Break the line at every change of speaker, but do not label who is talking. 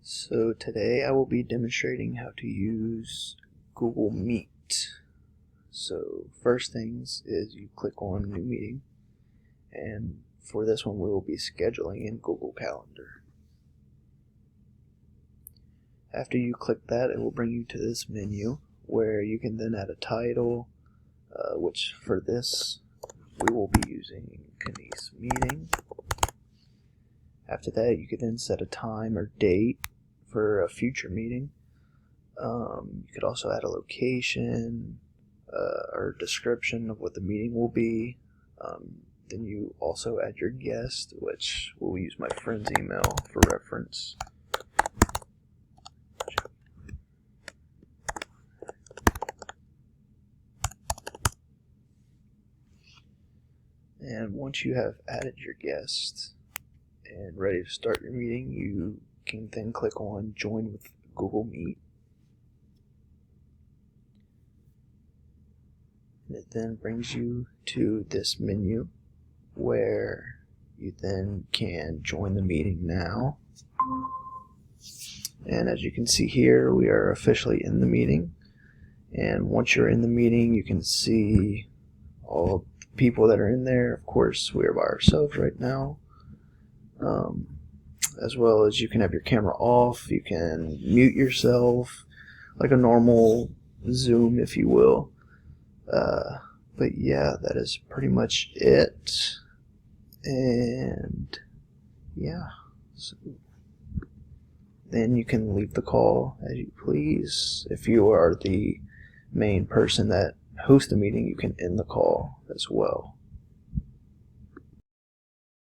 So today I will be demonstrating how to use Google Meet. So first things is you click on New Meeting, and for this one we will be scheduling in Google Calendar. After you click that, it will bring you to this menu where you can then add a title, which for this we will be using KNES Meeting. After that, you could then set a time or date for a future meeting. You could also add a location or description of what the meeting will be. Then you also add your guest, which we'll use my friend's email for reference. And once you have added your guest and ready to start your meeting, you can then click on Join with Google Meet. And it then brings you to this menu where you then can join the meeting now. And as you can see here, we are officially in the meeting. And once you're in the meeting, you can see all the people that are in there. Of course, we are by ourselves right now. As well as you can have your camera off, you can mute yourself like a normal Zoom, if you will. But yeah, that is pretty much it. And yeah, so then you can leave the call as you please. If you are the main person that hosts the meeting, you can end the call as well.